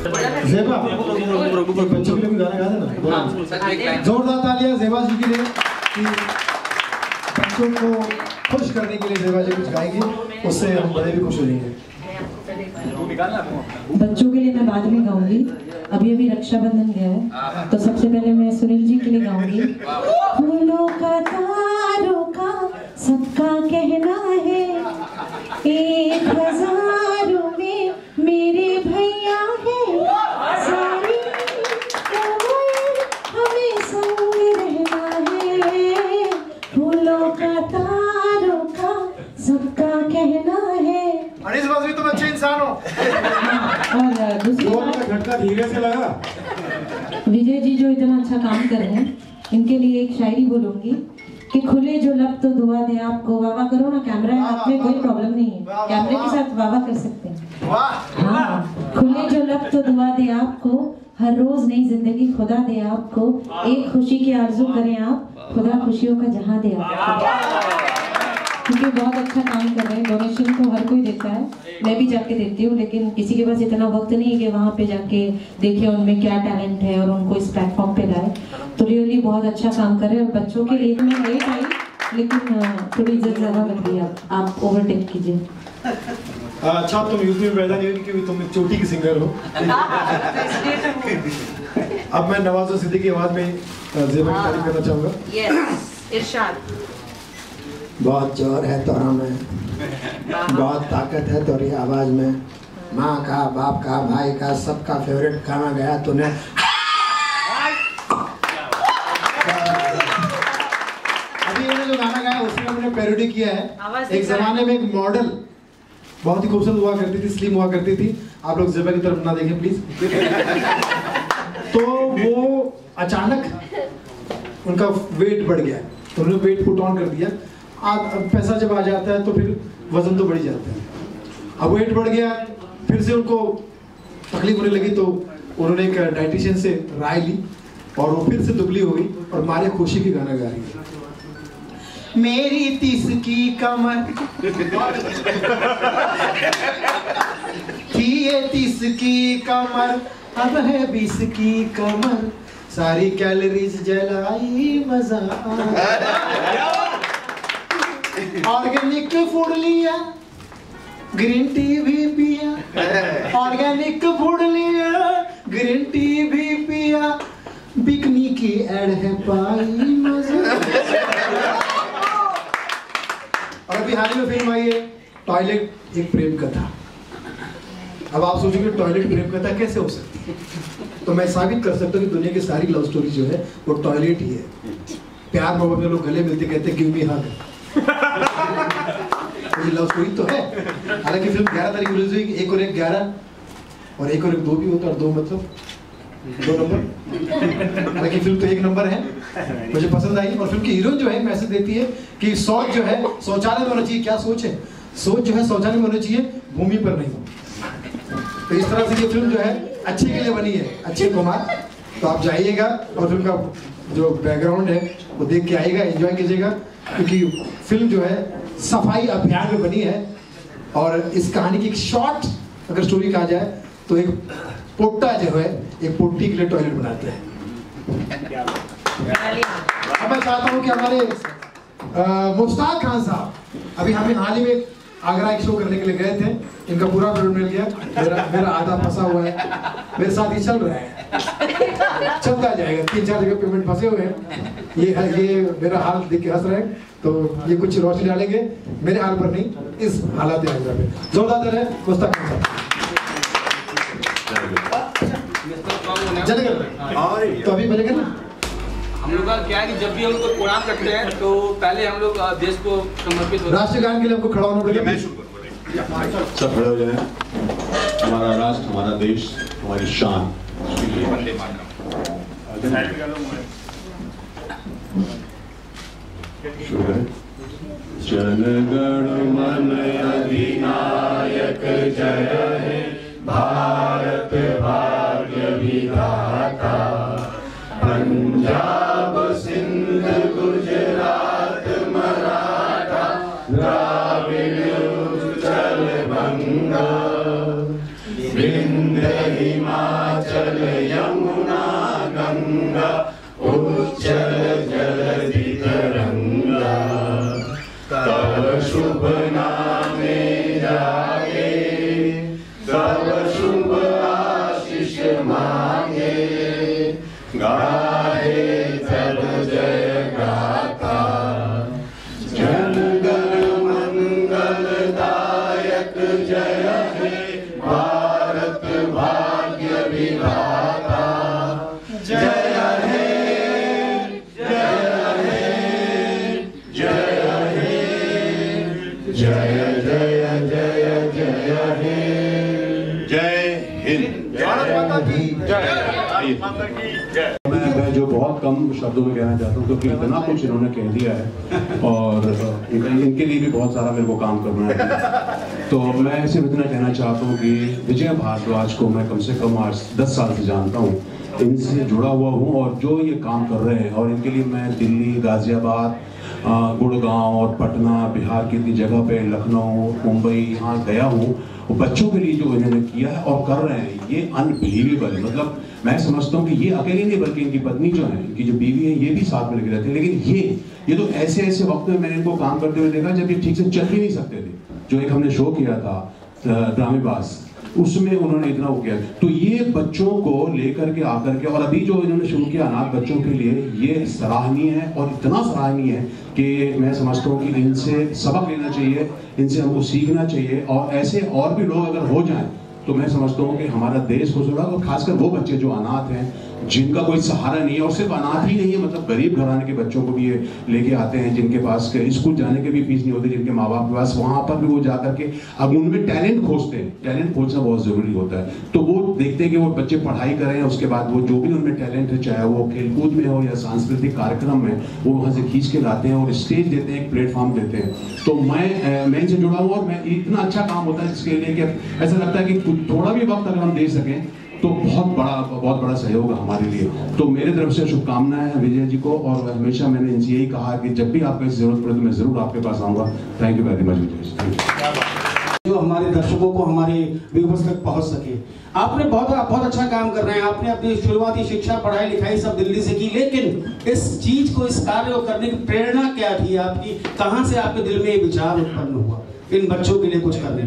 ज़ेबा बच्चों के लिए भी गाना गा देना, जोरदार तालियां ज़ेबा जी के लिए कि बच्चों को खुश करने के लिए ज़ेबा जी कुछ गाएंगी, उससे हम बड़े भी खुश हो जाएंगे। बच्चों के लिए मैं बाद में गाऊंगी, अभी रक्षाबंधन गया है, तो सबसे पहले मैं सुनील जी के लिए गाऊंगी। फूलों का तारों का सबका कहना है, 1000 में मेरे भैया है, सारी उम्र हमें संग रहना है। फूलों का तारों का सबका कहना है। अनीस बाजी तुम अच्छे इंसान हो। और दूसरी बात, झटका धीरे से लगा। विजय जी जो इतना अच्छा काम कर रहे हैं, इनके लिए एक शायरी बोलूंगी कि खुले जो लब तो दुआ दे आपको। वावा करो ना, कैमरा हाथ में, कोई प्रॉब्लम नहीं है, कैमरे के साथ वावा कर सकते हैं। हाँ, खुले जो लब तो दुआ दे आपको, हर रोज नई जिंदगी खुदा दे आपको, एक खुशी की आरज़ू करें आप, खुदा खुशियों का जहां दे आपको। क्योंकि बहुत अच्छा काम कर रहे हैं, डोनेशन तो हर कोई देता है, मैं भी जाके देती हूँ, लेकिन किसी के पास इतना वक्त नहीं है कि वहाँ पे जाके देखे उनमें क्या टैलेंट है और उनको इस प्लेटफॉर्म पे लाए। तो रियली बहुत अच्छा काम कर रहे हैं। और बच्चों के लिए मैं लेट आई, लेकिन थोड़ी इज्जत ज़्यादा लग रही है, आप ओवरटेक कीजिए। अच्छा, तुम यूपी में पैदा नहीं हुई क्योंकि तुम चोटी की सिंगर हो। अब मैं नवाज़ुद्दीन सिद्दीकी की आवाज़ में ज़ेबा की तारीफ करना चाहूँगा। इरशाद। बहुत जोर है तोरा में, बहुत ताकत है तोरी आवाज में, माँ का, बाप का, भाई का, सबका फेवरेट गाना गया तूने। अभी मैंने जो गाना गाया उसमें हमने पैरोडी किया है। एक जमाने में एक मॉडल बहुत ही खूबसूरत हुआ करती थी, स्लिम हुआ करती थी। आप लोग ज़ेबा की तरफ ना देखें प्लीज। तो वो अचानक उनका वेट बढ़ गया, तो उन्होंने वेट पुट ऑन कर दिया। अब पैसा जब आ जाता है तो फिर वजन तो बढ़ जाता है। अब वेट बढ़ गया, फिर से उनको तकलीफ होने लगी, तो उन्होंने एक डाइटिशियन से राय ली और वो फिर से दुबली हो गई और मारे खुशी की गाना गा रही है। मेरी 30 की कमर थी ये 30 की कमर, अब है 20 की कमर, सारी कैलोरीज जलाई मजा। ऑर्गेनिक फूड लिया, ग्रीन टी भी पिया, ऑर्गेनिक फूड लिया, ग्रीन टी भी पिया, बिकनी की एड है पाई मजा। और अभी हाल ही में फिल्म आई है टॉयलेट एक प्रेम कथा। अब आप सोचोगे टॉयलेट प्रेम कथा कैसे हो सकती है, तो मैं साबित कर सकता हूँ कि दुनिया की सारी लव स्टोरी जो है वो टॉयलेट ही है। प्यार मोहब्बत में लोग गले मिलते कहते हैं गिव मी हग, लव स्टोरी तो है। हालांकि फिल्म 11 तारीख रिलीज हुई, 1 और 1 11 और 1 और 1 2 भी होता है, और 2 मतलब 2 नंबर। हालांकि फिल्म तो 1 नंबर है, मुझे पसंद आई। और फिल्म की हीरोइन जो है मैसेज देती है कि सोच जो है शौचालय में होना चाहिए। क्या सोच है? सोच जो है शौचालय में होनी चाहिए, भूमि पर नहीं। तो इस तरह से ये फिल्म जो है अच्छे के लिए बनी है, अक्षय कुमार। तो आप जाइएगा और फिल्म का जो बैकग्राउंड है वो देख के आइएगा, एंजॉय कीजिएगा, क्योंकि फिल्म जो है सफाई अभियान में बनी है। और इस कहानी की एक शॉर्ट अगर स्टोरी कहा जाए तो एक पोट्टा जो है एक पोट्टी के लिए टॉयलेट बनाते हैं। अब मैं चाहता हूँ कि हमारे मुश्ताक खान साहब अभी हमें हाल ही में आगरा एक शो करने के लिए गए थे, इनका पूरा पेमेंट मिल गया, मेरा आधा फंसा हुआ है, मेरे साथ ही चल रहा है, चलता जाएगा। 3-4 जगह पेमेंट फंसे हुए हैं। ये मेरा हाल देख के हंस रहे हैं, तो ये कुछ रोशनी डालेंगे मेरे हाल पर नहीं, इस हालात आगरा में। जोरदार है मुश्ताक खान साहब। तो अभी मिलेगा ना। हम लोग का क्या है कि जब भी हम लोग प्रोग्राम करते हैं तो पहले हम लोग देश को समर्पित राष्ट्रगान के लिए हमको खड़ा होना पड़ेगा। मैं शुरू करूँ, सब खड़े हो जाए। हमारा राष्ट्र, हमारा देश, हमारी शान। वंदे मातरम। शुरू करें। जन गण मन अधिनायक जय हे, भारत भाग्य विधाता, पंजाब सिंध गुजरात मराठा, द्राविड़ उत्कल बंगा, विंध्य हिमालय गाहे सब जय गाथा, जन गण मंगलदायक जय हे भारत भाग्य विधाता, जय हे जय हे जय हे जय जय जय जय हे। जय हिंद, भारत माता की जय। मैं जो बहुत कम शब्दों में कहना चाहता हूँ क्योंकि इतना कुछ इन्होंने कह दिया है और इनके लिए भी बहुत सारा मेरे को काम करना है। तो मैं सिर्फ इतना कहना चाहता हूँ कि विजय भारद्वाज को मैं कम से कम आज 10 साल से जानता हूँ, इनसे जुड़ा हुआ हूँ और जो ये काम कर रहे हैं और इनके लिए मैं दिल्ली, गाजियाबाद, गुड़गांव और पटना, बिहार की जगह पे, लखनऊ, मुंबई यहाँ गया हूँ। बच्चों के लिए जो इन्होंने किया है और कर रहे हैं ये अनबिलीवेबल। मतलब मैं समझता हूँ कि ये अकेले नहीं बल्कि इनकी पत्नी जो है, इनकी जो बीवी है, ये भी साथ में लगे रहते हैं। लेकिन ये तो ऐसे ऐसे वक्त में मैंने इनको काम करते हुए देखा जब ये ठीक से चल भी नहीं सकते थे। जो एक हमने शो किया था ड्रामेबाज, उसमें उन्होंने इतना हो किया। तो ये बच्चों को लेकर के आकर के और अभी जो इन्होंने शुरू किया अनाथ बच्चों के लिए, ये सराहनीय है और इतना सराहनीय है कि मैं समझता हूँ कि इनसे सबक लेना चाहिए, इनसे हमको सीखना चाहिए। और ऐसे और भी लोग अगर हो जाएं तो मैं समझता हूँ कि हमारा देश खुश होगा। और खासकर वो बच्चे जो अनाथ हैं, जिनका कोई सहारा नहीं है, और सिर्फ अनाथ ही नहीं है, मतलब गरीब घराने के बच्चों को भी ये लेके आते हैं, जिनके पास स्कूल जाने के भी फीस नहीं होती, जिनके माँ बाप के पास, वहाँ पर भी वो जाकर के अब उनमें टैलेंट खोजते हैं। टैलेंट खोजना बहुत ज़रूरी होता है। तो वो देखते हैं कि वो बच्चे पढ़ाई करें, उसके बाद वो जो भी उनमें टैलेंट है, चाहे वो खेलकूद में हो या सांस्कृतिक कार्यक्रम में, वो वहाँ से खींच के लाते हैं और स्टेज देते हैं, एक प्लेटफॉर्म देते हैं। तो मैं इनसे जुड़ा हूँ और मैं इतना अच्छा काम होता है जिसके लिए कि ऐसा लगता है कि थोड़ा भी वक्त अगर हम दे सकें तो बहुत बड़ा सहयोग है हमारे लिए। तो मेरे तरफ से शुभकामनाएं हैं विजय जी को, और हमेशा मैंने इनसे यही कहा कि जब भी आपको इस जरूरत पड़े तो मैं जरूर आपके पास आऊंगा। Thank you very much Vijay जी। जो हमारे दर्शकों को हमारे व्यूअर्स तक पहुंच सके। आपने बहुत अच्छा काम कर रहे हैं। आपने अपनी शुरुआती शिक्षा, पढ़ाई लिखाई सब दिल्ली से की, लेकिन इस चीज को, इस कार्य को करने की प्रेरणा क्या थी आपकी? कहां से आपके दिल में ये विचार उत्पन्न हुआ इन बच्चों के लिए कुछ करने?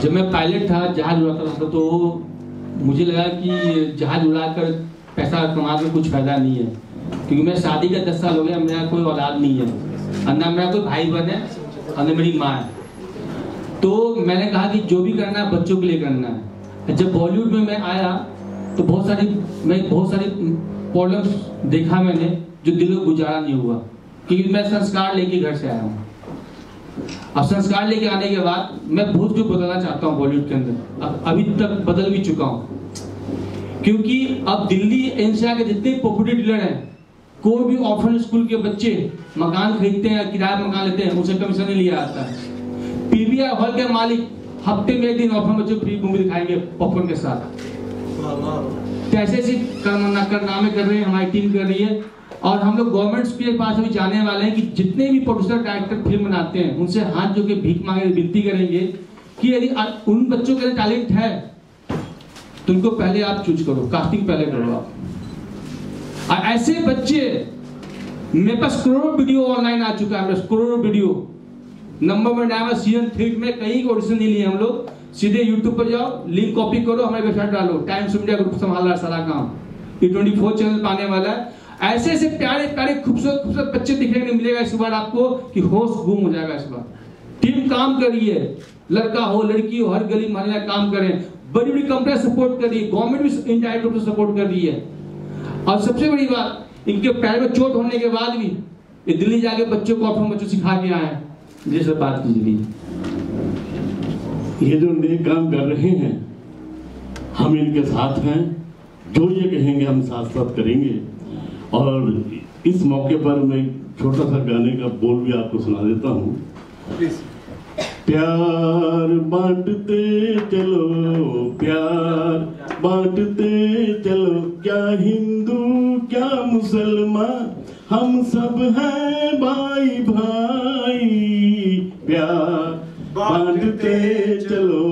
जब मैं पायलट था, जहाज उड़ाता था, तो मुझे लगा कि जहाज उड़ाकर पैसा कमाने में कुछ फायदा नहीं है, क्योंकि मैं शादी का 10 साल हो गया, मेरा कोई औलाद नहीं है, ना मेरा कोई भाई बहन है, और मेरी माँ है। तो मैंने कहा कि जो भी करना है बच्चों के लिए करना है। जब बॉलीवुड में मैं आया तो बहुत सारी प्रॉब्लम्स देखा मैंने, जो दिल को गुजारा नहीं हुआ, क्योंकि मैं संस्कार लेके घर से आया हूँ। अब संस्कार लेके आने के बाद मैं बहुत कुछ बदलना चाहता हूँ बॉलीवुड के अंदर। अभी तक बदल भी चुका हूँ, क्योंकि अब दिल्ली एनसीआर के जितने पॉपुलर डीलर हैं, कोई भी ऑर्फन स्कूल के बच्चे मकान खरीदते हैं या किराया मकान लेते हैं, उनसे कमीशन नहीं लिया जाता है। पीवीआर हॉल के मालिक हफ्ते में एक दिन ऑर्फन बच्चों को फ्री मूवी दिखाएंगे पॉपकॉर्न के साथ। तो ऐसे ऐसे कारनामे कर रहे हैं, हमारी टीम कर रही है। और हम लोग गवर्नमेंट के पास भी जाने वाले हैं कि जितने भी प्रोड्यूसर डायरेक्टर फिल्म बनाते हैं, उनसे हाथ जो के भीख मांगे विनती करेंगे कि यदि उन बच्चों के टैलेंट है तो उनको पहले आप चूज करो, कास्टिंग पहले करो आप। और ऐसे बच्चे, मेरे पास करोड़ों वीडियो ऑनलाइन आ चुका है, करोड़ों वीडियो नंबर में डायमा सीजन 3 में कहीं ऑडिशन नहीं लिए हम लोग। सीधे यूट्यूब पर जाओ, लिंक कॉपी करो, हमारे वेबसाइट डालो। टाइम्स इंडिया ग्रुप संभाल रहा है सारा काम, ये 24 चैनल पर आने वाला है। ऐसे ऐसे प्यारे प्यारे खूबसूरत बच्चे दिखने को मिलेगा इस बार आपको कि होश गुम हो जाएगा। इस बार टीम काम कर रही है, लड़का हो लड़की हो, हर गली मोहल्ले में काम करें। बड़ी बड़ी कंपनियां सपोर्ट कर रही है, गवर्नमेंट भी इनडायरेक्ट रूप से सपोर्ट कर रही है। और सबसे बड़ी बात, इनके पैर में चोट होने के बाद भी ये दिल्ली जाके बच्चों को ऑर्फन बच्चों सिखा के आए हैं। जैसे बात कीजिए, ये जो नेक काम कर रहे हैं, हम इनके साथ हैं। जो ये कहेंगे हम साथ साथ करेंगे। और इस मौके पर मैं छोटा सा गाने का बोल भी आपको सुना देता हूँ। प्यार बांटते चलो, प्यार बांटते चलो, क्या हिंदू क्या मुसलमान, हम सब हैं भाई भाई। प्यार बांटते चलो,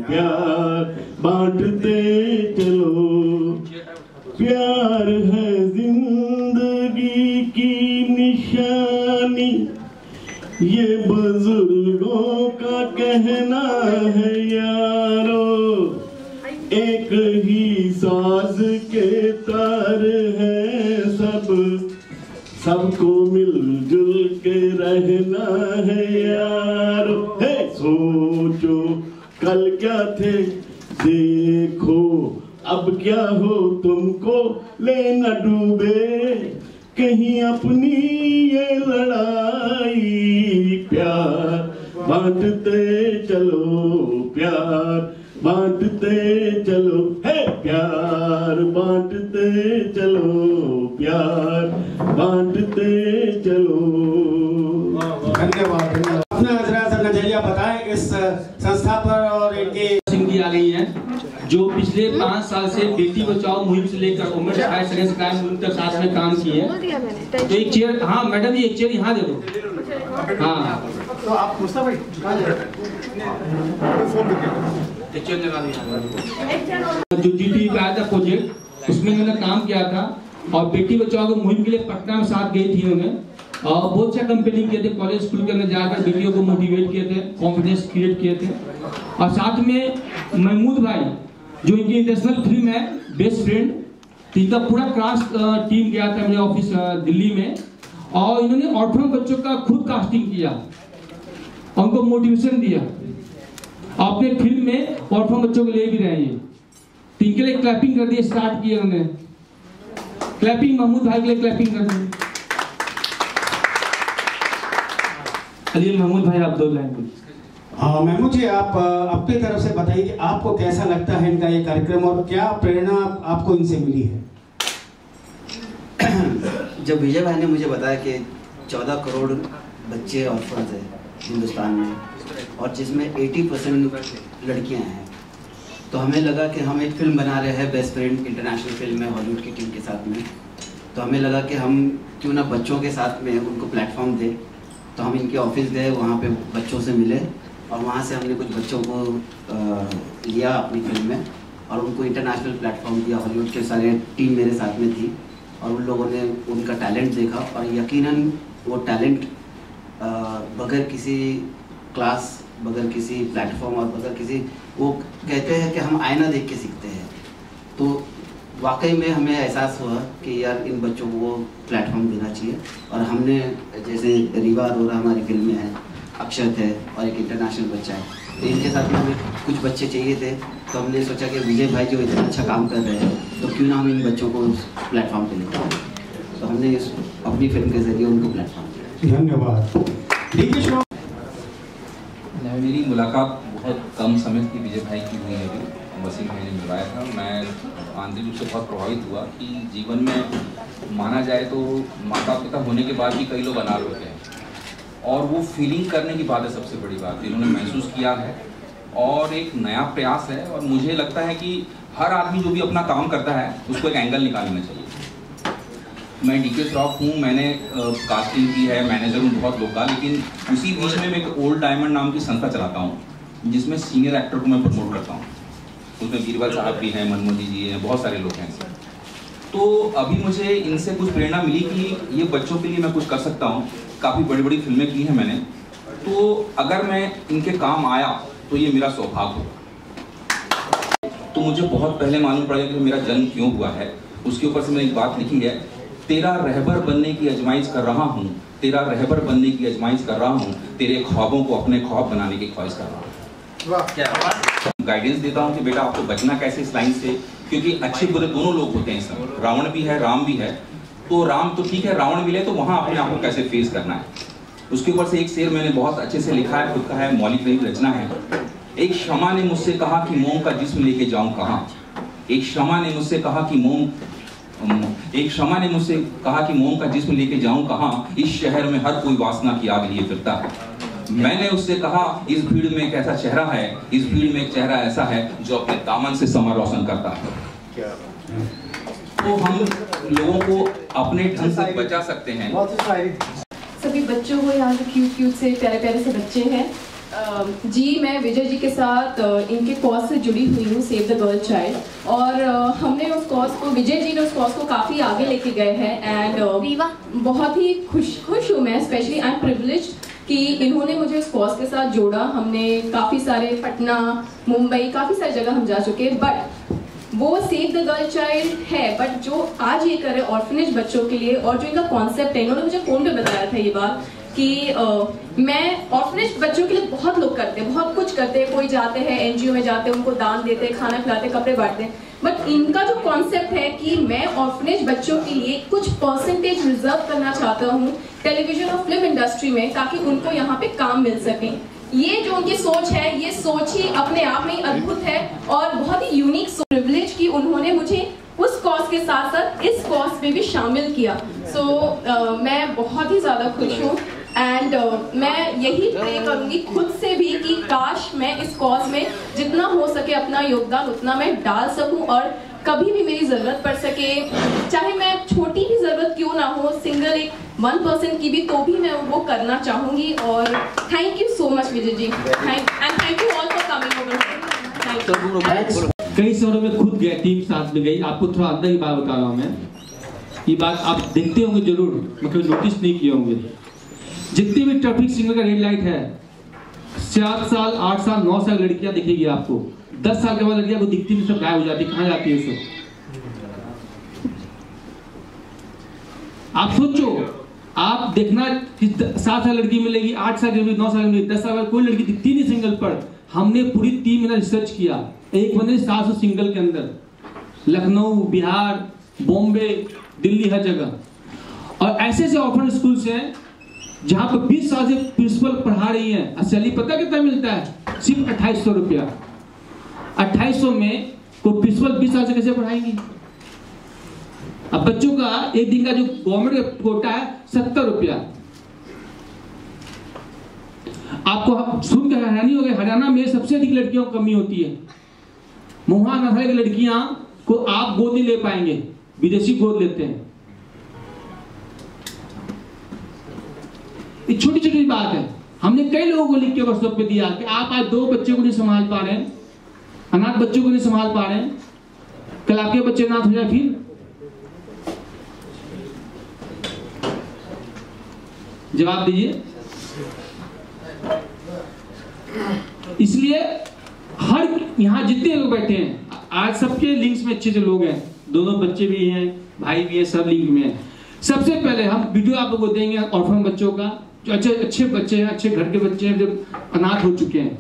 प्यार बांटते चलो, प्यार है जिंदगी की निशानी, ये बुजुर्गों का कहना है यारो। एक ही साज के तार हैं सब, सबको मिलजुल के रहना है यार। हे सोचो कल क्या थे, देखो अब क्या हो, तुमको लेना डूबे कहीं अपनी ये लड़ाई। प्यार बांटते चलो, प्यार बांटते चलो, है प्यार बांटते चलो, प्यार बांटते चलो। धन्यवाद। अपना सा नजरिया बताएं इस संस्था पर और इनके सिंह जी आ गई हैं जो पिछले 5 साल से बेटी बचाओ मुहिम से लेकर उम्र सिखाए सगेंस क्राइम मुहिम तक साथ में काम किए हैं। तो एक चेयर, हाँ मैडम जी एक चेयर यहाँ दे दो। हाँ तो आप मुस्तफा भाई कहाँ जा रहे हैं? फोन पे एक चेयर लगा दिया। जो जीटी पे आया था प्रोजेक्ट, उसमें मैंने काम किया था और बेटी बचाओ की मुहिम के लिए पटना में साथ गई थी उन्होंने और बहुत सा कैंपेनिंग किए थे, कॉलेज स्कूल के अंदर जाकर बेटियों को मोटिवेट किए थे, कॉन्फिडेंस क्रिएट किए थे। और साथ में महमूद भाई जो इनकी इंटरनेशनल फिल्म है बेस्ट फ्रेंड, तो इनका पूरा क्लास टीम गया था मेरे ऑफिस दिल्ली में और इन्होंने ऑर्फन बच्चों का खुद कास्टिंग किया और उनको मोटिवेशन दिया। अपने फिल्म में ऑर्फन बच्चों को ले भी रहे हैं, तो इनके लिए क्लैपिंग कर दी, स्टार्ट किया उन्होंने क्लैपिंग। महमूद भाई के लिए क्लैपिंग कर दी। चलिए महमूद भाई आप 2 लाइन। हाँ महमूद जी, आप अपनी तरफ से बताइए कि आपको कैसा लगता है इनका ये कार्यक्रम और क्या प्रेरणा आपको इनसे मिली है? जब विजय भाई ने मुझे बताया कि 14 करोड़ बच्चे ऑर्फन्स हैं हिंदुस्तान में और जिसमें 80% लड़कियां हैं, तो हमें लगा कि हम एक फिल्म बना रहे हैं बेस्ट फ्रेंड इंटरनेशनल फिल्म है हॉलीवुड की टीम के साथ में, तो हमें लगा कि हम क्यों ना बच्चों के साथ में उनको प्लेटफॉर्म दें। तो हम इनके ऑफिस गए, वहाँ पे बच्चों से मिले और वहाँ से हमने कुछ बच्चों को लिया अपनी फिल्म में और उनको इंटरनेशनल प्लेटफॉर्म दिया। हॉलीवुड के सारे टीम मेरे साथ में थी और उन लोगों ने उनका टैलेंट देखा और यकीनन वो टैलेंट बगैर किसी क्लास, बगैर किसी प्लेटफॉर्म और बगैर किसी, वो कहते हैं कि हम आईना देख के सीखते हैं। तो वाकई में हमें एहसास हुआ कि यार इन बच्चों को वो प्लेटफॉर्म देना चाहिए और हमने, जैसे रीवा अरोरा हमारी फिल्म में है, अक्षत है और एक इंटरनेशनल बच्चा है, तो इनके साथ में हमें कुछ बच्चे चाहिए थे। तो हमने सोचा कि विजय भाई जो इतना अच्छा काम कर रहे हैं तो क्यों ना हम इन बच्चों को उस प्लेटफॉर्म पे लेकर, तो हमने इस अपनी फिल्म के जरिए उनको प्लेटफॉर्म दिया। धन्यवाद। मेरी मुलाकात बहुत कम समय की विजय भाई की हुई है, अभी वसीम भाई ने मिलवाया था। मैं आंतरिक रूप से बहुत प्रभावित हुआ कि जीवन में माना जाए तो माता पिता होने के बाद भी कई लोग अनाथ होते हैं और वो फीलिंग करने की बात है सबसे बड़ी बात, इन्होंने महसूस किया है और एक नया प्रयास है। और मुझे लगता है कि हर आदमी जो भी अपना काम करता है उसको एक एंगल निकाल लेना चाहिए। मैं डीके श्रॉफ हूँ, मैंने कास्टिंग की है, मैनेजर हूँ बहुत लोग का, लेकिन उसी बीच में मैं एक ओल्ड डायमंड नाम की संस्था चलाता हूँ जिसमें सीनियर एक्टर को मैं प्रमोट करता हूँ। उसमें बीरबल साहब भी हैं, मनमोहन जी हैं, बहुत सारे लोग हैं। तो अभी मुझे इनसे कुछ प्रेरणा मिली कि ये बच्चों के लिए मैं कुछ कर सकता हूँ। काफ़ी बड़ी बड़ी फिल्में की हैं मैंने, तो अगर मैं इनके काम आया तो ये मेरा सौभाग्य होगा। तो मुझे बहुत पहले मालूम पड़ गया कि मेरा जन्म क्यों हुआ है। उसके ऊपर से मैंने एक बात लिखी है, तेरा रहबर बनने की आजमाइश कर रहा हूँ, तेरा रहबर बनने की आजमाइश कर रहा हूँ, तेरे ख्वाबों को अपने ख्वाब बनाने की ख्वाहिश कर रहा हूँ। गाइडेंस देता हूँ कि बेटा आपको बचना कैसे इस लाइन से, क्योंकि अच्छे बुरे दोनों लोग होते हैं इसमें, रावण भी है राम भी है। तो राम तो ठीक है, रावण मिले तो वहाँ अपने आप को कैसे फेस करना है। उसके ऊपर से एक शेर मैंने बहुत अच्छे से लिखा है, खुद का है, मौलिक रही रचना है। एक क्षमा ने मुझसे कहा कि मोम का जिस्म लेके जाऊं कहाँ, एक क्षमा ने मुझसे कहा कि मोम का जिस्म लेके जाऊं कहाँ, इस शहर में हर कोई वासना की आग लिए फिरता है। मैंने उससे कहा इस भीड़ में एक ऐसा चेहरा है, इस भीड़ में एक चेहरा ऐसा है जो अपने दामन से समा रोशन करता है। तो हम लोगों को अपने ढंग से बचा सकते हैं। सभी बच्चों को, यहाँ के क्यूट क्यूट से प्यारे प्यारे से बच्चे हैं। जी मैं विजय जी के साथ इनके कॉज से जुड़ी हुई हूँ, सेव द गर्ल चाइल्ड, और हमने उस कॉज को, विजय जी ने उस कॉज को काफ़ी आगे लेके गए हैं। एंड बहुत ही खुश हूँ मैं, स्पेशली आई एम प्रिविलेज्ड कि इन्होंने मुझे उस कॉज के साथ जोड़ा। हमने काफ़ी सारे पटना, मुंबई, काफ़ी सारी जगह हम जा चुके हैं, बट वो सेव द गर्ल चाइल्ड है, बट जो आज ये कर रहे ऑर्फनेज बच्चों के लिए और जो इनका कॉन्सेप्ट है, इन्होंने मुझे फ़ोन पे बताया था ये बात कि मैं ऑर्फनेज बच्चों के लिए बहुत लोग करते हैं, बहुत कुछ करते हैं, कोई जाते हैं एनजीओ में जाते हैं, उनको दान देते हैं, खाना खिलाते, कपड़े बांटते हैं, बट इनका जो कॉन्सेप्ट है कि मैं ऑर्फनेज बच्चों के लिए कुछ परसेंटेज रिजर्व करना चाहता हूँ टेलीविजन और फिल्म इंडस्ट्री में, ताकि उनको यहाँ पे काम मिल सके। ये जो उनकी सोच है, ये सोच ही अपने आप में अद्भुत है और बहुत ही यूनिक प्रिविलेज की उन्होंने मुझे उस कॉज के साथ साथ इस कॉज में भी शामिल किया। मैं बहुत ही ज़्यादा खुश हूँ एंड मैं यही प्रे करूँगी खुद से भी कि काश मैं इस कॉज में जितना हो सके अपना योगदान उतना मैं डाल सकूँ, और कभी भी मेरी ज़रूरत पड़ सके, चाहे मैं छोटी भी ज़रूरत क्यों ना हो, सिंगल एक 1% की भी, तो भी मैं वो करना चाहूँगी। और thank you so much Vijay ji, thank you all for coming over. कई शहरों में खुद गए, टीम साथ में गई। आपको थोड़ा अंदर की बात बता रहा हूँ मैं, ये बात आप देखते होंगे जरूर, मतलब नोटिस नहीं किए होंगे। जितनी भी ट्रैफिक सिग्नल का रेड लाइट है, 7 साल 8 साल 9 साल लड़कियां दिखेगी आपको, 10 साल के बाद लड़कियां को दिखती नहीं, सब गायब हो जाती, कहाँ जाती है सब? आप सोचो, आप देखना 7 साल लड़की मिलेगी, 8 साल की मिलेगी, 9 साल की मिलेगी, 10 साल बाद कोई लड़की दिखती नहीं सिंगल पर। हमने पूरी 3 महीना रिसर्च किया, एक बंदे 700 सिंगल के अंदर, लखनऊ, बिहार, बॉम्बे, दिल्ली, हर जगह। और ऐसे ऐसे ऑर्फन स्कूल्स हैं जहां पर 20 साल से प्रिंसिपल पढ़ा रही हैं, और सैलरी पता कितना मिलता है? सिर्फ 2800 रुपया। 2800 में कोई प्रिंसिपल 20 साल से कैसे पढ़ाएंगे? अब बच्चों का एक दिन का जो गवर्नमेंट कोटा है 70 रुपया। आपको सुनकर हैरानी हो गई, हरियाणा में सबसे अधिक लड़कियों की कमी होती है। मुहा नस्ल की लड़कियां को आप गोद नहीं ले पाएंगे, विदेशी गोद लेते हैं। एक छोटी छोटी बात है, हमने कई लोगों को लिख के व्हाट्सएप पे दिया कि आप आज 2 बच्चों को नहीं संभाल पा रहे हैं, अनाथ बच्चों को नहीं संभाल पा रहे हैं, कल आपके बच्चे अनाथ हो जाए फिर। जवाब दीजिए। इसलिए हर यहाँ जितने लोग बैठे हैं आज सबके लिंक्स में अच्छे लोग हैं, दोनों बच्चे भी हैं, भाई भी हैं, सब लिंक में हैं। सबसे पहले हम वीडियो आप लोगों को देंगे ऑर्फन बच्चों का, जो अच्छे बच्चे हैं, अच्छे घर के बच्चे हैं, जो अनाथ हो चुके हैं,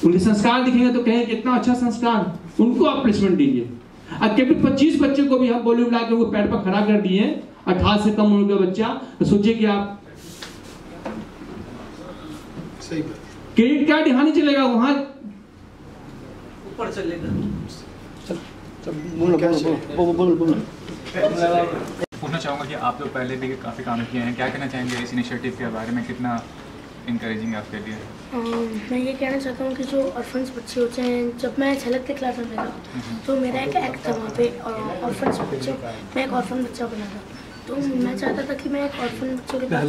उनके संस्कार दिखेंगे तो कहेंगे कितना अच्छा संस्कार, उनको आप प्लेसमेंट दीजिए। अब केवल 25 बच्चे को भी हम बॉलीवुड ला के वो पैर पर खड़ा कर दिए, 18 से कम उम्र का बच्चा, तो सोचिए कि आप क्रेडिट कार्ड यहाँ नहीं चलेगा, वहां ऊपर चलेगा। पूछना चाहूँगा कि आप लोग पहले भी काफ़ी काम किए हैं, क्या कहना चाहेंगे इस इनिशिएटिव के बारे में, कितना इनकरेजिंग है आपके लिए? मैं ये कहना चाहता हूँ कि जो ऑर्फन्स बच्चे होते हैं, जब मैं झलक के क्लास में था तो मेरा एक एक्ट था वहाँ पे ऑर्फन्स बच्चे, मैं एक ऑर्फन बच्चा बना था, तो मैं चाहता था कि मैं एक ऑर्फन बच्चों के पास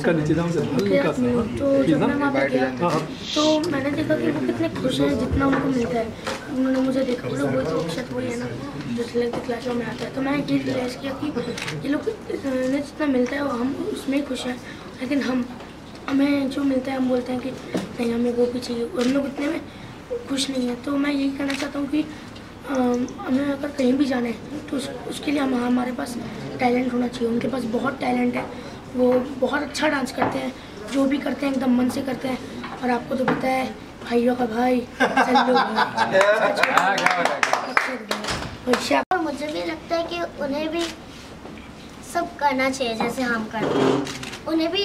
तो जब मैं वहाँ पे गया तो मैंने देखा कि वो कितने खुश हैं जितना उनको मिलता है। उन्होंने मुझे देखा, बोला वही तो अक्षत वही है ना जो झलक के क्लास में आता है। तो मैंने ये रियलाइज़ किया कि ये लोग ने जितना मिलता है हम उसमें ही खुश हैं, लेकिन हमें जो मिलता है हम बोलते हैं कि नहीं हमें वो भी चाहिए, और हम लोग इतने में खुश नहीं है। तो मैं यही कहना चाहता हूँ कि हमें अगर कहीं भी जाना है तो उसके लिए हमारे पास टैलेंट होना चाहिए। उनके पास बहुत टैलेंट है, वो बहुत अच्छा डांस करते हैं, जो भी करते हैं एकदम मन से करते हैं। और आपको तो पता है भाइयों का भाई और मुझे भी लगता है कि उन्हें भी सब करना चाहिए जैसे हम करते हैं, उन्हें भी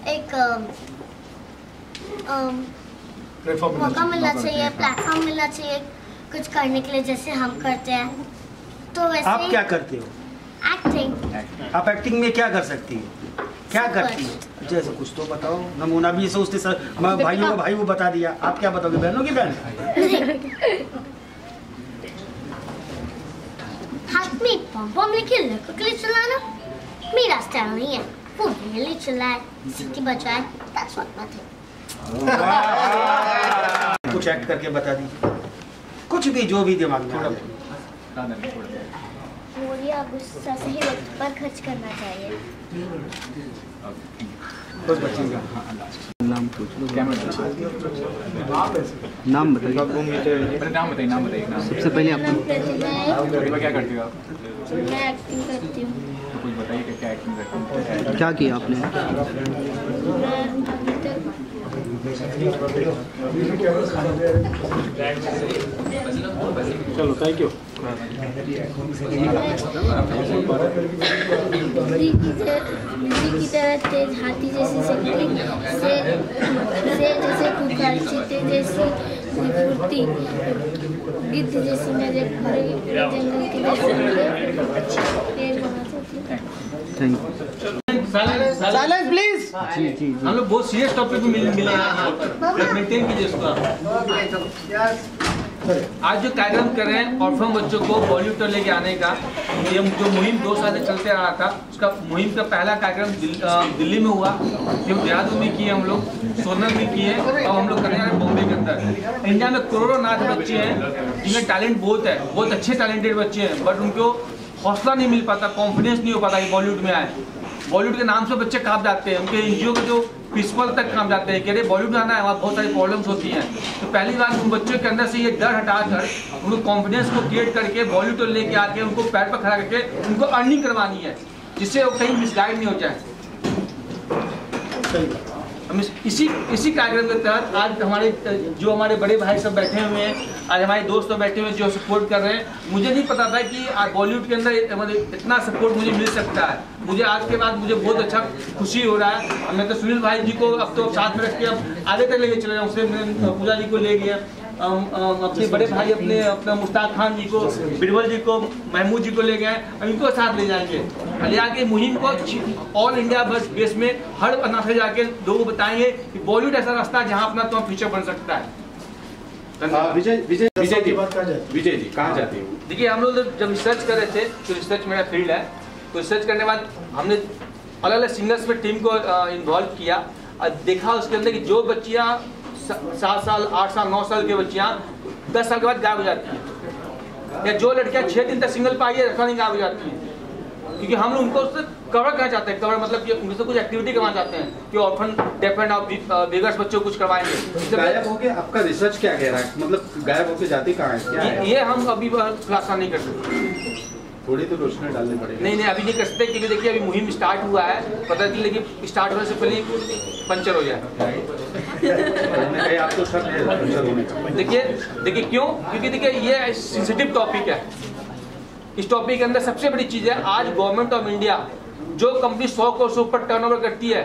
एक मौका मिलना चाहिए, प्लेटफॉर्म मिलना चाहिए कुछ करने के लिए जैसे हम करते हैं। तो वैसे आप क्या करते हो? एक्टिंग। आप एक्टिंग में क्या कर सकती है, क्या करती है? जैसे कुछ तो बताओ, नमूना भी सोचते सर, हमारे भाइयों का भाई वो बता दिया, आप क्या बताओगे? बहनों की बहन? हाथ में पॉम लेके लड़कों के लिए चलाना मेरा स्टाइल नहीं है, वो मेरे लिए चलाए, सिक्की बजाए, that's what I think। कुछ एक्ट करके बता दीजिए, कुछ भी जो भी दिमाग में। मोरिया गुस्सा सही वक्त पर खर्च करना चाहिए। बस बच्चे नाम पूछ लो। नाम बताइए। नाम बताइए। सबसे पहले आप प्रतिभा क्या करती हो आप? मैं एक्टिंग करती हूँ। तो कुछ बताइए कि क्या एक्टिंग करती हो? क्या किया आपने? चलो थैंक यू। की तरह तेज हाथी जैसी शक्ति से जैसे कुकर चीते जैसी फुर्ती गिद्ध जैसी मेरे भरे जंगल के जैसे पेड़ बना सकती हूँ। Thank you. Silence please. जी जी हम लोग बहुत सीरियस टॉपिक पे मिले हैं, मेंटेन कीजिए इसको। आज जो कार्यक्रम कर रहे हैं ऑर्फन बच्चों को बॉलीवुड पर लेके आने का, ये जो मुहिम 2 साल से चलते रहा था, उसका मुहिम का पहला कार्यक्रम दिल्ली में हुआ, फिर देहरादून में किए हम लोग, सोलन में किए, और हम लोग कर रहे हैं बॉम्बे के अंदर। इंडिया में करोड़ों नाथ बच्चे हैं जिनमें टैलेंट बहुत है, बहुत अच्छे टैलेंटेड बच्चे हैं, बट उनको हौसला नहीं मिल पाता, कॉन्फिडेंस नहीं हो पाता कि बॉलीवुड में आए। बॉलीवुड के नाम से बच्चे कांप जाते हैं, उनके एनजीओ के जो प्रिंसिपल तक कांप जाते हैं कि अरे बॉलीवुड में आना है, वहाँ बहुत सारी प्रॉब्लम्स होती हैं। तो पहली बार उन बच्चों के अंदर से ये डर हटाकर उनको कॉन्फिडेंस को क्रिएट करके बॉलीवुड को लेके आके उनको पैर पर खड़ा करके उनको अर्निंग करवानी है, जिससे वो कहीं मिसगाइड नहीं हो जाए। हम इसी कार्यक्रम के तहत आज हमारे बड़े भाई सब बैठे हुए हैं, आज हमारे दोस्त बैठे हुए हैं जो सपोर्ट कर रहे हैं। मुझे नहीं पता था कि आज बॉलीवुड के अंदर इतना सपोर्ट मुझे मिल सकता है। मुझे आज के बाद मुझे बहुत अच्छा खुशी हो रहा है। मैं तो सुनील भाई जी को अब तो साथ में रख के अब आगे तक लेके चले जाऊँ, उससे मैंने पूजा जी को ले गया, अपने बड़े भाई अपना मुश्ताक खान जी को, बिरबल जी को, महमूद जी को ले गए, इनको साथ ले जाएंगे। ले आके मुहिम को ऑल इंडिया बस बेस में हर अनाथ में जाके लोगों को बताएंगे कि बॉलीवुड ऐसा रास्ता है जहाँ अपना तुम्हारा फ्यूचर बन सकता है। विजय जी कहाँ जाते हो? देखिए, हम लोग जब रिसर्च कर रहे थे, तो रिसर्च मेरा फील्ड है, तो रिसर्च करने के बाद हमने अलग अलग सिंगर्स में टीम को इन्वॉल्व किया और देखा उसके अंदर कि जो बच्चियाँ 7 साल 8 साल 9 साल की बच्चियाँ 10 साल के बाद गायब हो जाती हैं, या जो लड़कियाँ 6 दिन तक सिंगल पाई है रखा नहीं गायब हो जाती हैं, क्योंकि हम लोग उनको उससे कवर करना चाहते हैं। कवर मतलब कि उनसे कुछ एक्टिविटी करवाना चाहते हैं कि ऑर्फन डेफ एंड बेगर्स बच्चों को कुछ करवाएंगे। गायब होके आपका रिसर्च क्या कह रहा है, मतलब गायब होके जाती कहाँ है? ये हम अभी खुलासा नहीं कर सकते, थोड़ी तो रोशनी डालनी पड़ेगी। नहीं अभी नहीं कर सकते, क्योंकि देखिए अभी मुहिम स्टार्ट हुआ है, पता चले कि स्टार्ट होने से पहले पंचर हो जाए। आप तो शक है पंचर होने का। देखिए क्यों? क्योंकि देखिए ये सेंसिटिव टॉपिक है। इस टॉपिक के अंदर सबसे बड़ी चीज है, आज गवर्नमेंट ऑफ इंडिया जो कंपनी 100 करोड़ से ऊपर टर्नओवर करती है,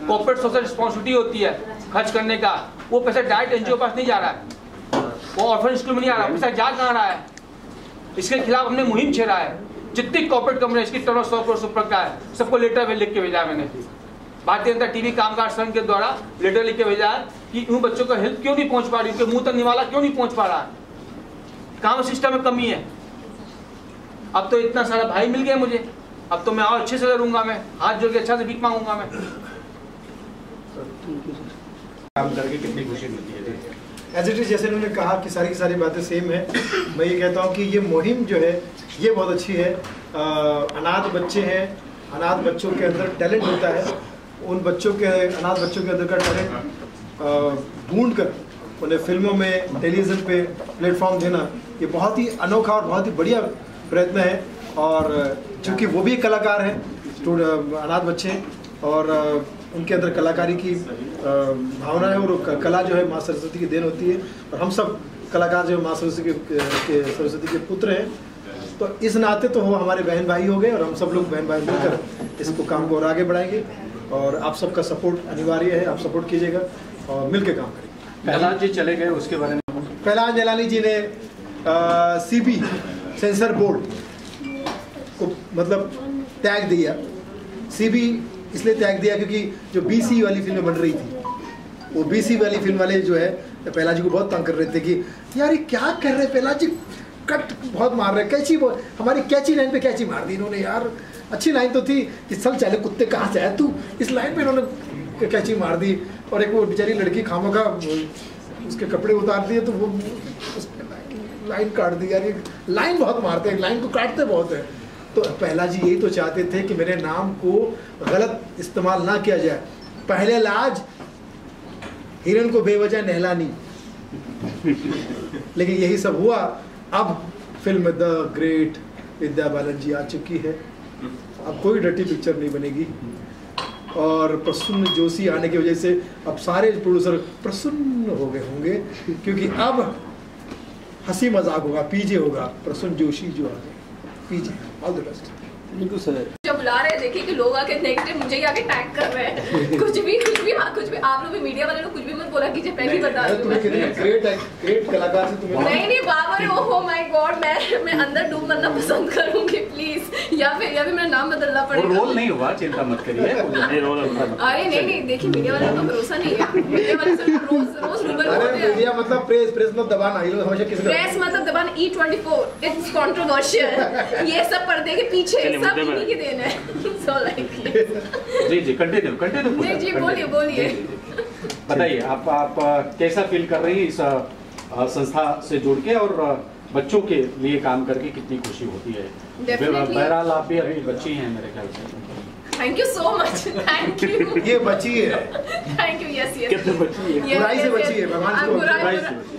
कॉर्पोरेट सोशल रिस्पॉन्सिबिलिटी होती है खर्च करने का, वो पैसा डायरेक्ट एनजीओ पास नहीं जा रहा है, वो ऑर्फन स्कूल में नहीं आ रहा है, पैसा जा कहाँ रहा है? इसके खिलाफ हमने मुहिम छेड़ा है। जितनी कॉर्पोरेट कंपनी इसकी टर्नओवर 100 करोड़ से ऊपर का है, सबको लेटर में लिख के भेजा मैंने, भारतीय जनता टीवी कामगार संघ के द्वारा लेटर लिख के भेजा है कि उन बच्चों को हेल्प क्यों नहीं पहुंच पा रही, उनके मुंह तक निवाला क्यों नहीं पहुंच पा रहा है, काम सिस्टम में कमी है। अब तो इतना सारा भाई मिल गया मुझे, अब तो मैं और अच्छे से लड़ूंगा, मैं हाथ जोड़ के अच्छा से भीख मांगूंगा मैं। काम करके कितनी खुशी मिलती है? एज इट इज जैसे उन्होंने कहा कि सारी की सारी बातें सेम है। मैं ये कहता हूँ कि ये मुहिम जो है ये बहुत अच्छी है। अनाथ बच्चे हैं, अनाथ बच्चों के अंदर टैलेंट होता है, उन बच्चों के अनाथ बच्चों के अंदर का टैलेंट ढूंढ कर उन्हें फिल्मों में टेलीविज़न पे प्लेटफॉर्म देना, ये बहुत ही अनोखा और बहुत ही बढ़िया प्रयत्न है। और चूँकि वो भी कलाकार हैं, अनाथ बच्चे, और उनके अंदर कलाकारी की भावना है, और कला जो है माँ सरस्वती की देन होती है, और हम सब कलाकार जो माँ सरस्वती के पुत्र हैं। तो इस नाते तो वो हमारे बहन भाई हो गए, और हम सब लोग बहन भाई मिलकर इसको काम को और आगे बढ़ाएंगे, और आप सबका सपोर्ट अनिवार्य है, आप सपोर्ट कीजिएगा और मिल के काम करेंगे। प्रहलाद जी चले गए, उसके बारे में प्रहलाद जलानी जी ने CB सेंसर बोर्ड को मतलब त्याग दिया। CB इसलिए त्याग दिया क्योंकि जो BC वाली फिल्म बन रही थी, वो BC वाली फिल्म वाले जो है प्रहलाद जी को बहुत तंग कर रहे थे कि यार ये क्या कर रहे हैं प्रहलाद जी, कट बहुत मार रहे, कैची हमारी कैची लाइन पे कैची मार दी इन्होंने। यार अच्छी लाइन तो थी कि चल चले कुत्ते कहाँ से आए तू, इस लाइन पे इन्होंने कैची मार दी। और एक वो बेचारी लड़की खामोखा उसके कपड़े उतार दिए तो वो लाइन काट दी। यार लाइन बहुत मारते हैं, लाइन को काटते बहुत है। तो प्रहलाद जी यही तो चाहते थे कि मेरे नाम को गलत इस्तेमाल ना किया जाए। पहले लाज हिरन को बेवजह नहलानी। लेकिन यही सब हुआ। अब film the great Vidya Balan जी आ चुकी है। अब कोई डर्टी पिक्चर नहीं बनेगी और प्रसन्न जोशी आने की वजह से अब सारे प्रोड्यूसर प्रसन्न हो गए होंगे, क्योंकि अब हंसी मजाक होगा, पीजे होगा। प्रसन्न जोशी जो आ गए, पीजे। All the best. बिल्कुल सर। जब बुला रहे देखिए कि लोग आके नेक्स्ट डे मुझे ही आके टैग कर रहे हैं। कुछ भी आप लोग भी मीडिया वाले लोग कुछ भी मत बोला कीजिए, पहले बता दो। ग्रेट कलाकार से तुम्हें नहीं बाबर, ओहो माय गॉड, मैं अंदर डूब मरना पसंद करूंगी प्लीज, या फिर मेरा नाम बदलना पड़ेगा। रोल नहीं हुआ, चिंता मत करिए। अरे नहीं देखिए मीडिया वाले का भरोसा नहीं है। मीडिया वाले रोज रूमर होते हैं। मीडिया मतलब प्रेस मत दबाना, ये लोग हमेशा किसी प्रेस मतलब दबाना। E24 it's controversial. ये सब पर्दे के पीछे सब इन्हीं की देन है। सो लाइक जी कंटिन्यू। जी बोलिए। बताइए आप कैसा फील कर रही है इस संस्था से जुड़ के, और बच्चों के लिए काम करके कितनी खुशी होती है? बहरहाल आप भी अभी बच्ची हैं मेरे ख्याल से। Thank you so much. Thank you. ये बची है। Thank you. यस कितने बची है? बुराई से बची है, भगवान को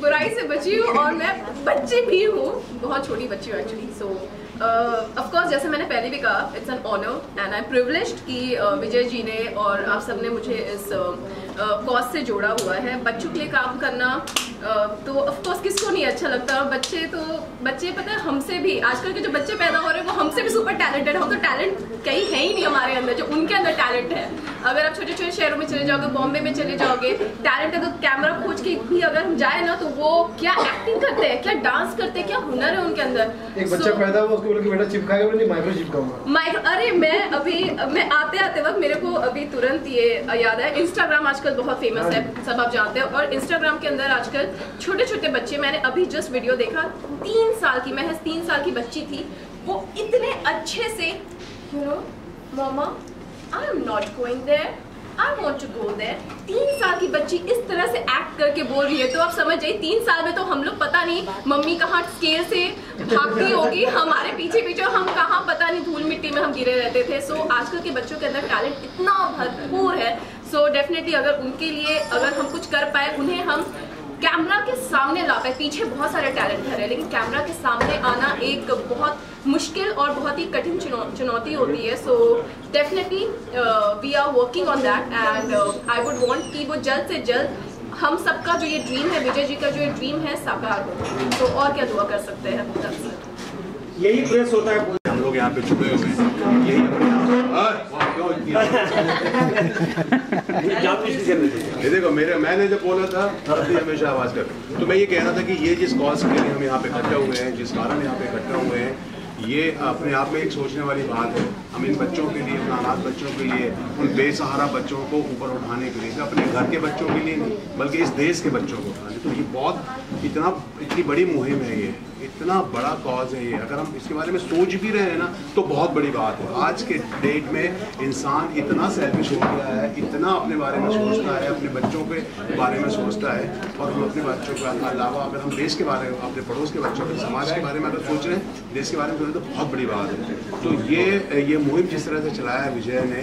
बुराई से बची हूँ, और मैं बच्ची भी हूँ, बहुत छोटी बच्ची हूँ एक्चुअली। सो ऑफ कोर्स जैसे मैंने पहले भी कहा, it's an honour and I am privileged कि विजय जी ने और आप सब ने मुझे इस कॉज से जोड़ा हुआ है। बच्चों के लिए काम करना तो ऑफ कोर्स किसको नहीं अच्छा लगता। बच्चे पता है हमसे भी, आजकल के जो बच्चे पैदा हो रहे हैं वो हमसे भी सुपर टैलेंटेड। हम तो टैलेंट कहीं है ही नहीं हमारे अंदर जो उनके अंदर टैलेंट है। अगर आप छोटे छोटे शहरों में चले जाओगे, बॉम्बे में चले जाओगे, टैलेंट अगर कैमरा खोज के भी अगर हम जाए ना, तो वो क्या एक्टिंग करते हैं, क्या डांस करते हैं, क्या हुनर है उनके अंदर। एक बच्चा पैदा हुआ, उसको बोला कि बेटा चिपकाएगा, बोले नहीं माइक्रो चिपकाऊंगा। अरे मैं आते वक्त मेरे को अभी तुरंत ये याद है, इंस्टाग्राम आजकल बहुत फेमस है, सब आप जानते हो। और इंस्टाग्राम के अंदर आजकल छोटे छोटे बच्चे, मैंने अभी जस्ट वीडियो देखा, 3 साल की, महज 3 साल की बच्ची थी, वो इतने अच्छे से मामा I am not going there, I want to go there. 3 साल की बच्ची इस तरह से एक्ट करके बोल रही है, तो आप समझ जाइए 3 साल में तो हम लोग पता नहीं मम्मी कहाँ स्केल से भागती होगी, हमारे पीछे हम कहाँ पता नहीं धूल मिट्टी में हम गिरे रहते थे। सो आजकल के बच्चों के अंदर टैलेंट इतना भरपूर है। सो डेफिनेटली अगर उनके लिए अगर हम कुछ कर पाए, उन्हें हम कैमरा के सामने ला पाए। पीछे बहुत सारे टैलेंट है, लेकिन कैमरा के सामने आना एक बहुत मुश्किल और बहुत ही कठिन चुनौती होती है। So definitely we are working on that and I would want कि वो जल्द से जल्द हम सबका जो ये ड्रीम है, विजय जी का जो ये ड्रीम है, साकार हो। तो और क्या दुआ कर सकते हैं। यही प्रेस होता है, हम लोग यहाँ पे जुड़े हुए हैं, यही ये देखो मैंने जब बोला था हमेशा आवाज कर, तो मैं ये कह रहा था कि ये जिस कॉज के लिए हम यहाँ पे इकट्ठे हुए हैं, जिस कारण यहाँ पे इकट्ठे हुए हैं, ये अपने आप में एक सोचने वाली बात है। हम इन बच्चों के लिए, उन अनाथ बच्चों के लिए, उन बेसहारा बच्चों को ऊपर उठाने के लिए, अपने घर के बच्चों के लिए नहीं बल्कि इस देश के बच्चों को उठाने, तो ये इतनी बड़ी मुहिम है, ये इतना बड़ा कॉज है ये। अगर हम इसके बारे में सोच भी रहे हैं ना, तो बहुत बड़ी बात है। आज के डेट में इंसान इतना सेल्फिश हो गया है, इतना अपने बारे में सोचता है, अपने बच्चों के बारे में सोचता है, और हम अपने बच्चों के अलावा अगर हम देश के बारे में, अपने पड़ोस के बच्चों के, समाज के बारे में अगर सोच रहे हैं, देश के बारे में सोच रहे हैं, तो बहुत बड़ी बात है। तो ये मुहिम जिस तरह से चलाया है विजय ने,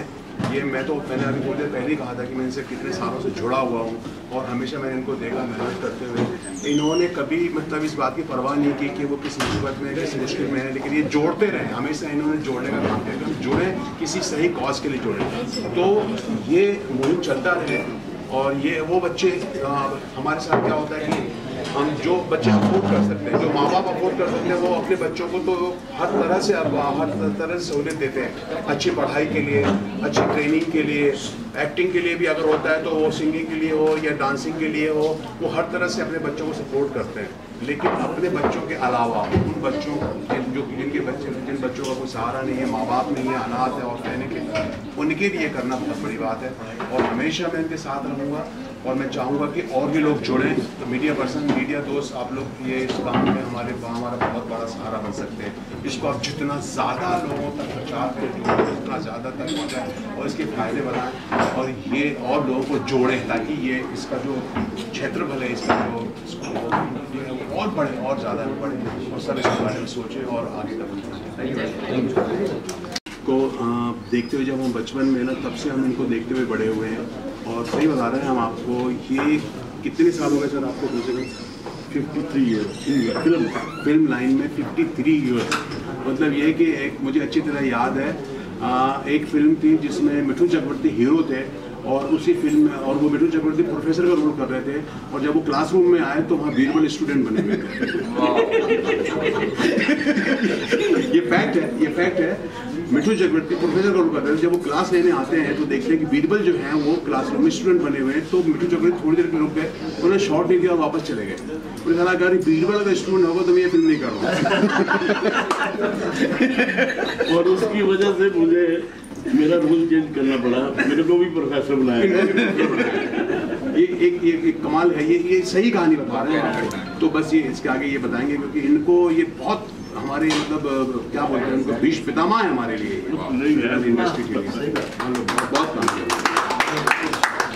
ये मैंने अभी बोलते पहले ही कहा था कि मैं इनसे कितने सालों से जुड़ा हुआ हूँ, और हमेशा मैंने इनको देखा मेहनत करते हुए। इन्होंने कभी मतलब इस बात की परवाह नहीं की कि वो किस मुसीबत में, किस मुश्किल में है, लेकिन ये जोड़ते रहे, हमेशा इन्होंने जोड़ने का काम किया कि हम जुड़े, किसी सही कॉज के लिए जुड़े। तो ये मुहिम चलता रहे, और ये वो बच्चे हमारे साथ क्या होता है कि हम जो बच्चे अफोर्ड कर सकते हैं, जो माँ बाप अफोर्ड कर सकते हैं, वो अपने बच्चों को तो हर तरह से सहूलियत देते हैं। अच्छी पढ़ाई के लिए, अच्छी ट्रेनिंग के लिए, एक्टिंग के लिए भी अगर होता है तो वो सिंगिंग के लिए हो या डांसिंग के लिए हो, वो हर तरह से अपने बच्चों को सपोर्ट करते हैं। लेकिन अपने बच्चों के अलावा उन बच्चों जिन बच्चों का कोई सहारा नहीं है, माँ बाप नहीं है, अनाथ है, और कहने के उनके लिए करना बहुत बड़ी बात है। और हमेशा मैं इनके साथ रहूँगा, और मैं चाहूँगा कि और भी लोग जुड़ें। तो मीडिया पर्सन, मीडिया दोस्त, आप लोग ये इस काम में हमारा बहुत बड़ा सहारा बन सकते हैं। इसको आप जितना ज़्यादा लोगों तक प्रचार करें, जितना ज़्यादा तक पहुँचाएँ और इसके फायदे बताएं, और ये और लोगों को जोड़ें, ताकि ये इसका जो क्षेत्रफल है, इसका जो और बढ़े, और ज़्यादा बढ़े, और सब इसके बारे में सोचें और आगे तक को देखते हुए, जब हम बचपन में ना, तब से हम इनको देखते हुए बड़े हुए हैं, और सही बता रहे हैं हम आपको, ये कितने साल हो गए सर आपको? 53 ईयर फिल्म लाइन में 53 ईयर। मतलब ये कि एक मुझे अच्छी तरह याद है, एक फिल्म थी जिसमें मिठुन चक्रवर्ती हीरो थे और उसी फिल्म में, और वो मिठुन चक्रवर्ती प्रोफेसर का रोल कर रहे थे, और जब वो क्लासरूम में आए तो वहाँ बीरबल स्टूडेंट बने हुए थे। ये फैक्ट है। मिठुन चक्रवर्ती प्रोफेसर का रोल कर रहे थे, जब वो क्लास लेने आते हैं तो देखते हैं कि बीरबल जो हैं वो क्लासरूम में स्टूडेंट बने हुए हैं। तो मिठुन चक्रवर्ती थोड़ी देर के रुक गए, उन्होंने शॉट नहीं दिया और वापस चले गए। उन्होंने कहा कि बीरबल अगर स्टूडेंट होगा तो मैं ये फिल्म नहीं कर रहा। और उसकी वजह से मुझे मेरा रोल चेंज करना पड़ा, मेरे को भी प्रोफेसर बनाया। ये एक कमाल है, ये सही कहानी बता रहे हैं। तो बस ये इसके आगे ये बताएंगे, क्योंकि इनको ये बहुत हमारे मतलब क्या बोलते हैं, उनको भीष्म पितामह है हमारे लिए इंडस्ट्री के लिए। हम लोग बहुत काम कर रहे हैं।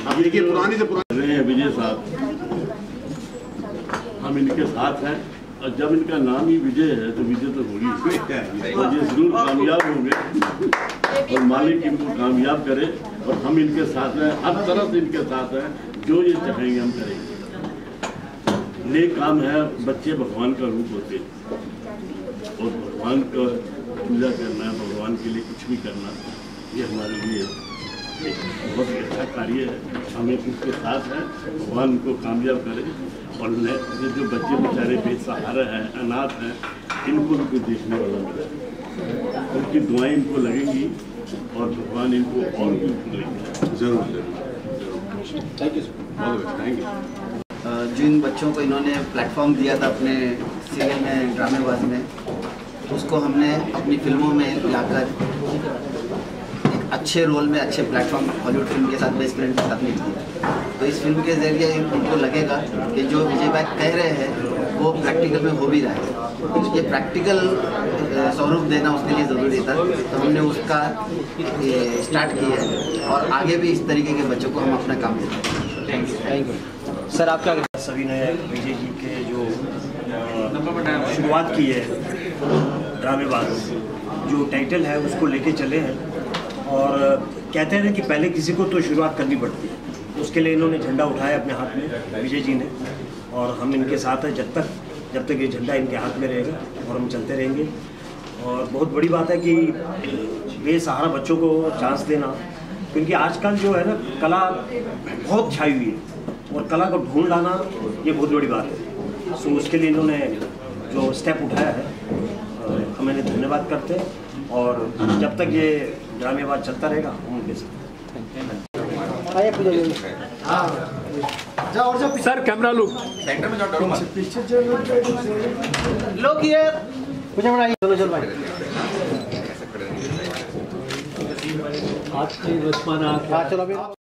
अब देखिए पुरानी से पुरानी विजय साहब, हम इनके साथ हैं, और जब इनका नाम ही विजय है तो विजय तो होगी, और ये जरूर कामयाब होंगे और मालिक इनको कामयाब करे। और हम इनके साथ हैं, हर तरह से इनके साथ हैं, जो ये चाहेंगे हम करेंगे। नेक काम है, बच्चे भगवान का रूप होते हैं, और भगवान का पूजा करना, भगवान के लिए कुछ भी करना, ये हमारे लिए एक बहुत ही अच्छा कार्य है। हमें उसके साथ हैं, भगवान उनको कामयाब करे। और ये जो बच्चे बेचारे बेसहारा हैं, अनाथ हैं, इनको भी कोई देखने वाला मिले, उनकी दुआएं इनको लगेंगी और भगवान इनको और भी मिलेंगे। जरूर। Thank you sir. जिन बच्चों को इन्होंने प्लेटफॉर्म दिया था अपने सीरियल में, ड्रामेबाज में, उसको हमने अपनी फिल्मों में लाकर एक अच्छे रोल में, अच्छे प्लेटफॉर्म हॉलीवुड फिल्म के साथ, बेस्ट फ्रेंड के साथ मिल दिया। तो इस फिल्म के जरिए उनको लगेगा कि जो विजय भाई कह रहे हैं वो प्रैक्टिकल में हो भी रहा है। ये प्रैक्टिकल स्वरूप देना उसके लिए ज़रूरी था, तो हमने उसका स्टार्ट किया है, और आगे भी इस तरीके के बच्चों को हम अपना काम देते हैं। Thank you sir. आपका सभी ने विजय जी के जो शुरुआत की है ड्रामेबाज, जो टाइटल है उसको लेके चले हैं, और कहते हैं कि पहले किसी को तो शुरुआत करनी पड़ती है, उसके लिए इन्होंने झंडा उठाया अपने हाथ में, विजय जी ने, और हम इनके साथ हैं जब तक ये झंडा इनके हाथ में रहेगा, और हम चलते रहेंगे। और बहुत बड़ी बात है कि बेसहारा बच्चों को चांस देना, क्योंकि आजकल जो है ना, कला बहुत छाई हुई है, और कला को ढूंढ लाना ये बहुत बड़ी बात है। सो उसके लिए इन्होंने जो स्टेप उठाया है, हम इन्हें धन्यवाद करते हैं, और जब तक ये ड्रामेबाज चलता रहेगा हम उनके साथ। सर कैमरा लुक सेंटर में जाओ, लोग हियर कुछ बनाइए। चलो भाई, आज की वर्तमान चलो अभी